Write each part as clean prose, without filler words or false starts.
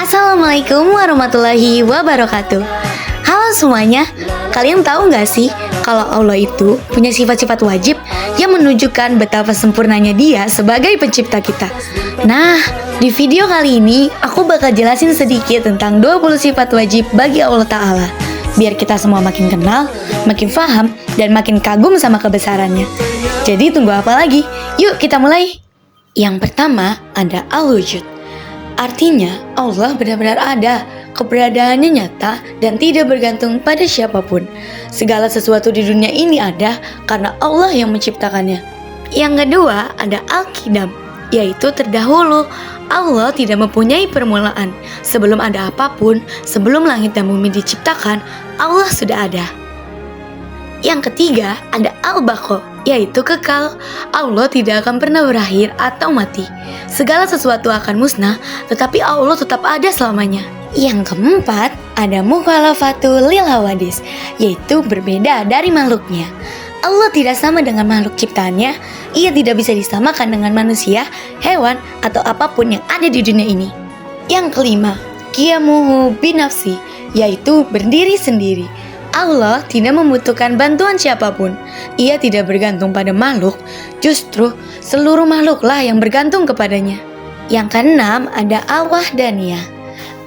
Assalamualaikum warahmatullahi wabarakatuh. Halo semuanya, kalian tahu nggak sih kalau Allah itu punya sifat-sifat wajib yang menunjukkan betapa sempurnanya Dia sebagai pencipta kita. Nah, di video kali ini aku bakal jelasin sedikit tentang 20 sifat wajib bagi Allah Ta'ala, biar kita semua makin kenal, makin paham, dan makin kagum sama kebesarannya. Jadi tunggu apa lagi? Yuk kita mulai. Yang pertama ada al-wujud. Artinya, Allah benar-benar ada, keberadaannya nyata dan tidak bergantung pada siapapun. Segala sesuatu di dunia ini ada karena Allah yang menciptakannya. Yang kedua, ada al-qidam, yaitu terdahulu. Allah tidak mempunyai permulaan. Sebelum ada apapun, sebelum langit dan bumi diciptakan, Allah sudah ada. Yang ketiga, ada al-baqa, yaitu kekal. Allah tidak akan pernah berakhir atau mati. Segala sesuatu akan musnah, tetapi Allah tetap ada selamanya. Yang keempat, ada mukhalafatul lil hawadis, yaitu berbeda dari makhluknya. Allah tidak sama dengan makhluk ciptaannya. Ia tidak bisa disamakan dengan manusia, hewan, atau apapun yang ada di dunia ini. Yang kelima, qiyamuhu binafsi, yaitu berdiri sendiri. Allah tidak membutuhkan bantuan siapapun. Ia tidak bergantung pada makhluk, justru seluruh makhluklah yang bergantung kepadanya. Yang keenam ada al-wahdaniyah,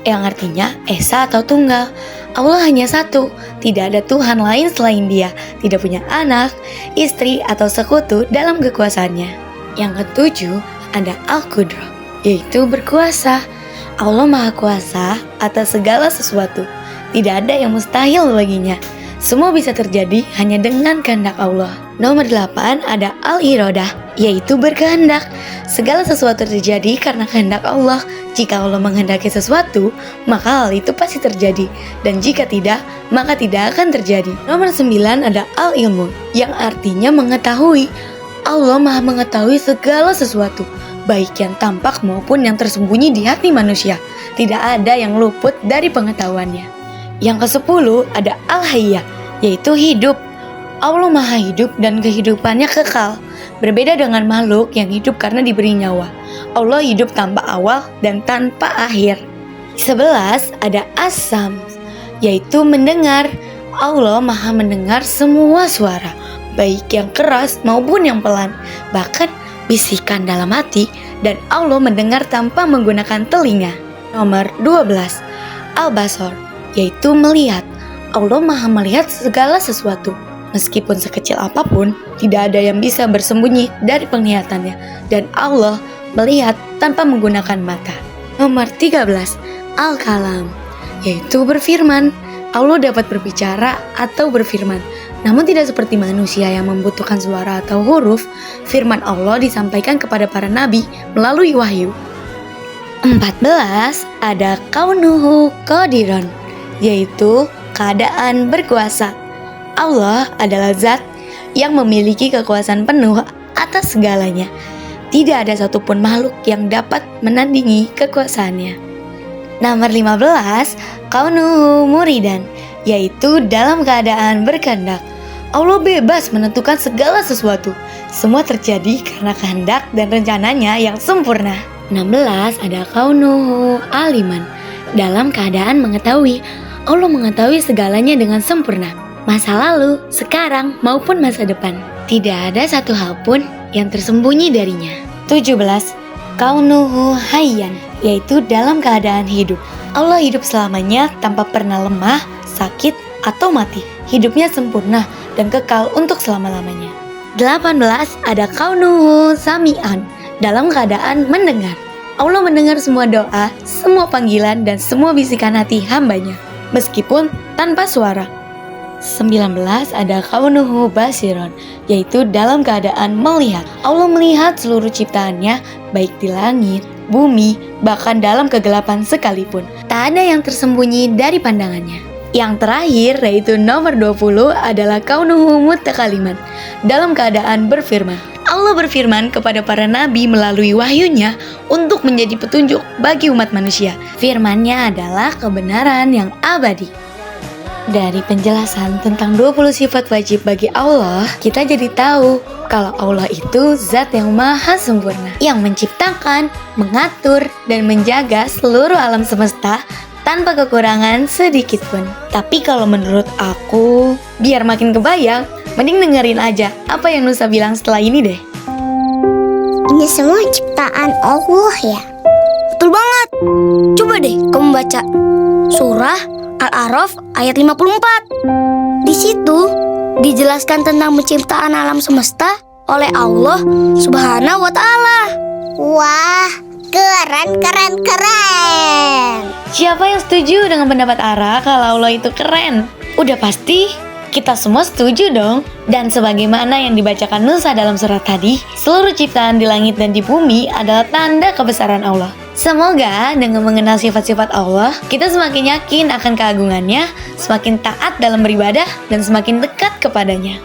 yang artinya esa atau tunggal. Allah hanya satu, tidak ada Tuhan lain selain Dia, tidak punya anak, istri, atau sekutu dalam kekuasaannya. Yang ketujuh ada al-qudrah, yaitu berkuasa. Allah Maha Kuasa atas segala sesuatu. Tidak ada yang mustahil baginya. Semua bisa terjadi hanya dengan kehendak Allah. Nomor 8 ada al-iradah, yaitu berkehendak. Segala sesuatu terjadi karena kehendak Allah. Jika Allah menghendaki sesuatu, maka hal itu pasti terjadi. Dan jika tidak, maka tidak akan terjadi. Nomor 9 ada al-ilmu, yang artinya mengetahui. Allah Maha mengetahui segala sesuatu, baik yang tampak maupun yang tersembunyi di hati manusia. Tidak ada yang luput dari pengetahuannya. Yang ke-10 ada al-hayyah, yaitu hidup. Allah Maha hidup dan kehidupannya kekal. Berbeda dengan makhluk yang hidup karena diberi nyawa. Allah hidup tanpa awal dan tanpa akhir. 11 ada as-sam, yaitu mendengar. Allah Maha mendengar semua suara, baik yang keras maupun yang pelan, bahkan bisikan dalam hati, dan Allah mendengar tanpa menggunakan telinga. Nomor 12 al-basar, yaitu melihat. Allah Maha melihat segala sesuatu. Meskipun sekecil apapun, tidak ada yang bisa bersembunyi dari penglihatannya. Dan Allah melihat tanpa menggunakan mata. Nomor 13 al-kalam, yaitu berfirman. Allah dapat berbicara atau berfirman. Namun tidak seperti manusia yang membutuhkan suara atau huruf. Firman Allah disampaikan kepada para nabi melalui wahyu. 14 ada kaunuhu qadiran, yaitu keadaan berkuasa. Allah adalah zat yang memiliki kekuasaan penuh atas segalanya. Tidak ada satupun makhluk yang dapat menandingi kekuasaannya. Nomor 15 kaunuhu muridan, yaitu dalam keadaan berkehendak. Allah bebas menentukan segala sesuatu. Semua terjadi karena kehendak dan rencananya yang sempurna. 16 ada kaunuhu aliman, dalam keadaan mengetahui. Allah mengetahui segalanya dengan sempurna, masa lalu, sekarang, maupun masa depan. Tidak ada satu hal pun yang tersembunyi darinya. 17 kaunuhu hayyan, yaitu dalam keadaan hidup. Allah hidup selamanya tanpa pernah lemah, sakit, atau mati. Hidupnya sempurna dan kekal untuk selama-lamanya. 18 ada kaunuhu sami'an, dalam keadaan mendengar. Allah mendengar semua doa, semua panggilan, dan semua bisikan hati hambanya, meskipun tanpa suara. 19 ada kaunuhu basiron, yaitu dalam keadaan melihat. Allah melihat seluruh ciptaannya, baik di langit, bumi, bahkan dalam kegelapan sekalipun. Tak ada yang tersembunyi dari pandangannya. Yang terakhir, yaitu nomor 20 adalah kaunuhu mutakaliman, dalam keadaan berfirman. Allah berfirman kepada para nabi melalui wahyunya untuk menjadi petunjuk bagi umat manusia. Firman-Nya adalah kebenaran yang abadi. Dari penjelasan tentang 20 sifat wajib bagi Allah, kita jadi tahu kalau Allah itu zat yang maha sempurna, yang menciptakan, mengatur, dan menjaga seluruh alam semesta tanpa kekurangan sedikit pun. Tapi kalau menurut aku, biar makin kebayang, mending dengerin aja apa yang Nusa bilang setelah ini deh. Ini semua ciptaan Allah ya? Betul banget. Coba deh kamu baca surah Al-A'raf ayat 54. Di situ dijelaskan tentang penciptaan alam semesta oleh Allah Subhanahu wa Ta'ala. Wah, keren. Siapa yang setuju dengan pendapat Ara kalau Allah itu keren? Udah pasti kita semua setuju dong. Dan sebagaimana yang dibacakan Nusa dalam surat tadi, seluruh ciptaan di langit dan di bumi adalah tanda kebesaran Allah. Semoga dengan mengenal sifat-sifat Allah, kita semakin yakin akan keagungannya, semakin taat dalam beribadah, dan semakin dekat kepadanya.